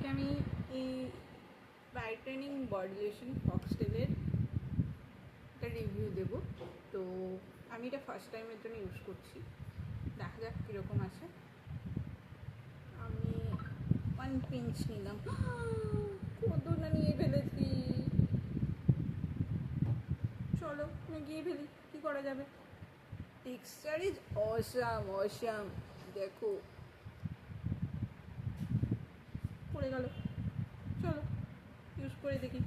আজকে আমি এই ব্রাইটেনিং বডি লোশন ফক্সটেলের একটা রিভিউ দেবো। তো আমি এটা ফার্স্ট টাইমের জন্য ইউজ করছি, দেখা যাক কীরকম আছে। আমি 1 পিঞ্চ নিলাম, কত না নিয়ে ফেলেছি। চলো আমি গিয়ে ফেলি, কী করা যাবে। টেক্সচার ইজ অসাম, দেখো পড়ে গেল। চলো ইউজ করে দেখি।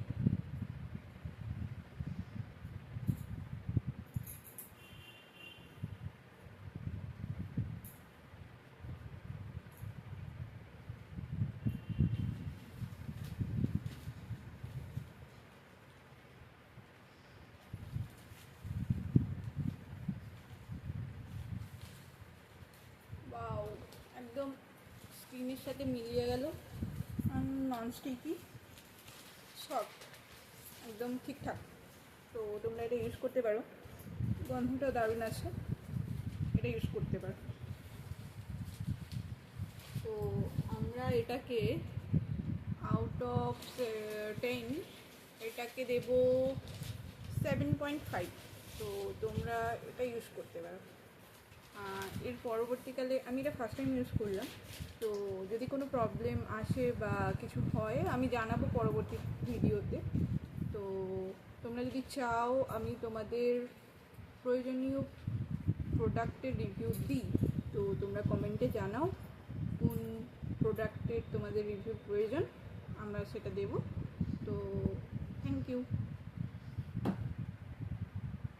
বাও, একদম স্কিনের সাথে মিলিয়ে গেল। নন স্টিকি, সফট, একদম ঠিকঠাক। তো তোমরা এটা ইউজ করতে পারো, গন্ধটা দারুণ আছে, এটা ইউজ করতে পারো। তো আমরা এটাকে আউট অফ 10 এটাকে দেব 7.5। তো তোমরা এটা ইউজ করতে পারো। এর পরবর্তীকালে আমি এটা ফার্স্ট টাইম ইউজ করলাম, তো যদি কোনো প্রবলেম আসে বা কিছু হয় আমি জানাবো পরবর্তী ভিডিওতে। তো তোমরা যদি চাও আমি তোমাদের প্রয়োজনীয় প্রোডাক্টের রিভিউ দিই, তো তোমরা কমেন্টে জানাও কোন প্রোডাক্টের তোমাদের রিভিউ প্রয়োজন, আমরা সেটা দেব। তো থ্যাংক ইউ।